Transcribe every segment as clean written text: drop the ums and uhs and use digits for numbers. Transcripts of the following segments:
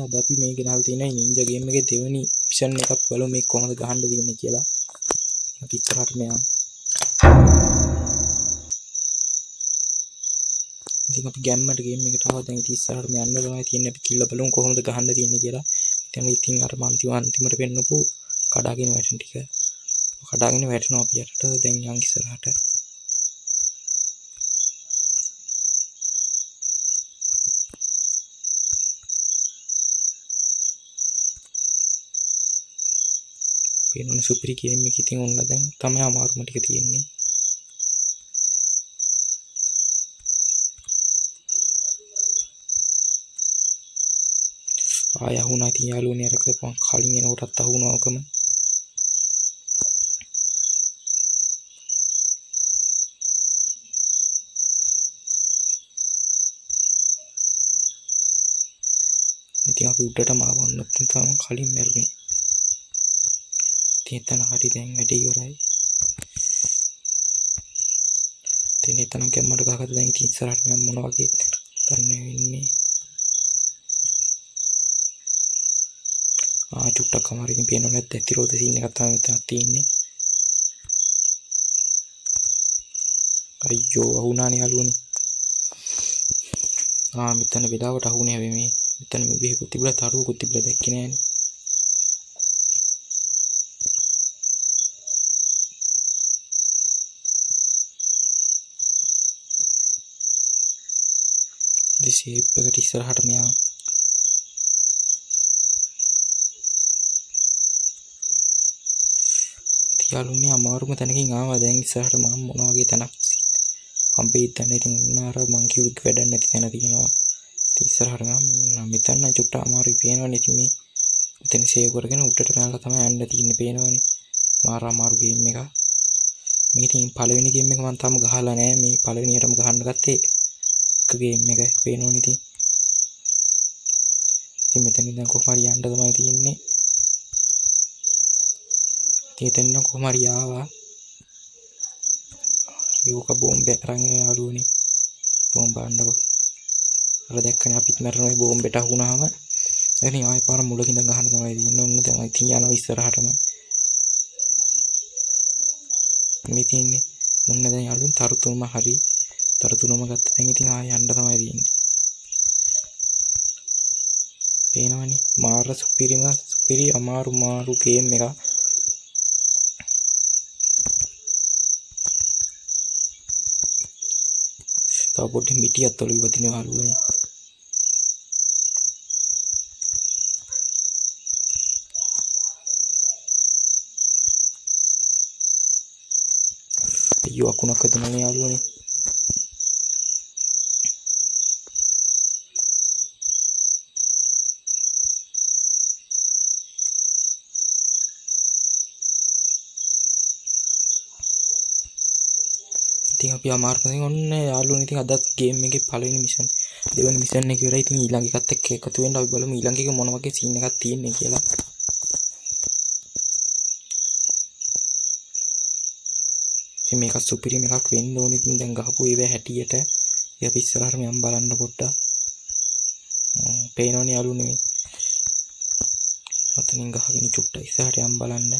අද අපි මේ ගෙනල්ලා තියෙන නින්ජා ගේම් එකේ දෙවෙනි මිෂන් එකක් බලමු මේක කොහොමද ගහන්න දෙන්නේ කියලා. අපි ඉස්සරහට මෙයා. ඉතින් අපි ගැම්මට ගේම් එකට ආවා. දැන් ඉතින් ඉස්සරහට මේ යන්න තමයි තියෙන්නේ. අපි කිල්ල බලමු කොහොමද ගහන්න තියෙන්නේ කියලා. ඉතින් අර අන්තිමට පෙන්නපු කඩාගෙන වැටෙන ටික. කඩාගෙන වැටෙනවා අපි යටට. දැන් යන් ඉස්සරහට. පේනවනේ සුපිරි ගේම් එක. ඉතින් ඔන්න දැන් තමයි අමාරුම ටික තියෙන්නේ. ආය අහුණා ඉතින් යාළුවනේ අර කලින් එනකොටත් අහුණා ඔකම. ඉතින් අපි උඩටම ආවොත් තමයි කලින් මැරුණේ. එතන හරි දැන් වැඩ ඉවරයි. ඉතින් එතන ගැම්මට ගහකට දැන් ඉතින් ඉස්සරහට මම මොන වගේ දන්නේ වෙන්නේ. චුට්ටක් අමාරුවෙන් පේනව නැද්ද? ඇතිරෝද සීන් එකක් තමයි මෙතන තියෙන්නේ. අයියෝ අහුණානේ යාළුවනේ. මෙතන වෙලාවට අහුනේ හැබැයි මේ මෙතන මේ බෙහෙකුත් තිබුණා තරුවකුත් තිබුණා දැක්කේ නෑනේ. ෂේප් එකට ඉස්සරහට මෙයා යාළුවනේ අමාරුම තැනකින් ආවා. දැන් ඉස්සරහට මම මොන වගේ තැනක් හම්බෙයිද දැන්. ඉතින් අර මං කිව්ව වැඩක් නැති තැන තියෙනවා. ඉතින් ඉස්සරහට නම් මෙතන චුට්ට අමාරුයි පේනවනේ. ඉතින් මේ මෙතන සේව් කරගෙන උඩට ගාලා තමයි යන්න තියෙන්නේ පේනවනේ. මාර අමාරු ගේම් එකක්. මේක ඉතින් පළවෙනි ගේම් එක මම තාම ගහලා නැහැ. මේ පළවෙනියටම ගහන්න ගත්තේ ගේම් එක පේනවනේ. ඉතින් මෙතන ඉඳන් කොහොම හරි යන්න තමයි තියෙන්නේ. ඉතින් එතන කොහොම හරි ආවා. යෝක බෝම්බයක් අරන් එන යාළුවනේ. බෝම්බ බාන්නකො. අර දැක්කනේ අපිත් මරන ওই බෝම්බෙට අහුණාම එතනින් ආයෙ පාර මුලකින් ඉඳන් ගහන්න තමයි තියෙන්නේ. ඔන්න දැන් ඉතින් යනවා ඉස්සරහටම. මේ තියෙන්නේ මොන්න දැන් යාළුවනේ තරුතුම හරි. තරුතුනම ගත්ත දැන් ඉතින් ආයෙ යන්න තමයි තියෙන්නේ. පේනවනේ මාර සුපිරි අමාරු ගේම් එකක්. තව පොඩ්ඩක් මිටියක් තොල ඉවතිනවා යාළුවනේ. අයියෝ අකුණක් හදුනානේ යාළුවනේ. ඉතින් අපි අමාරුවෙන් ඔන්න යාළුවනේ ඉතින් අදත් ගේම් එකේ පළවෙනි මිෂන් දෙවෙනි මිෂන් එක ඉවරයි. ඉතින් ඊළඟ එකත් එක්ක එකතු වෙන්න අපි බලමු ඊළඟ එක මොන වගේ සීන් එකක් තියෙන්නේ කියලා. ඉතින් මේක සුපිරි එකක් වෙන්න ඕනේ. ඉතින් දැන් ගහපු ඒවා හැටියට අපි ඉස්සරහට මම බලන්න පොඩ්ඩක්. පේනවනේ යාළුවනේ මේ. ඔතනින් ගහගෙන චුට්ටක් ඉස්සරහට යම් බලන්න.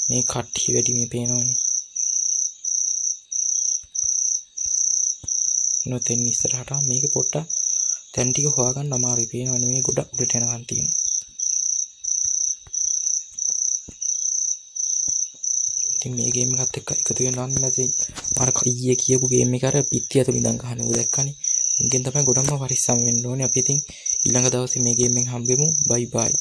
මේ කට්ටිය වැඩි මේ පේනවනේ. නොතෙන් ඉස්සරහට මේක පොට්ට තැන් ටික හොයාගන්න අමාරුයි පේනවනේ. මේ ගොඩක් උඩට යනකන් තියෙනවා. ඉතින් මේ ගේම් එකත් එක්ක එකතු වෙනවා නැති අර ඊයේ කියපු ගේම් එක අර පිටිය ඇතුළේ ඉඳන් ගහන්නේ. ඔය දැක්කනේ. උන්ගෙන් තමයි ගොඩක්ම පරිස්සම් වෙන්න ඕනේ. අපි ඉතින් ඊළඟ දවසේ මේ ගේම් එක හම්බෙමු. බයි බයි.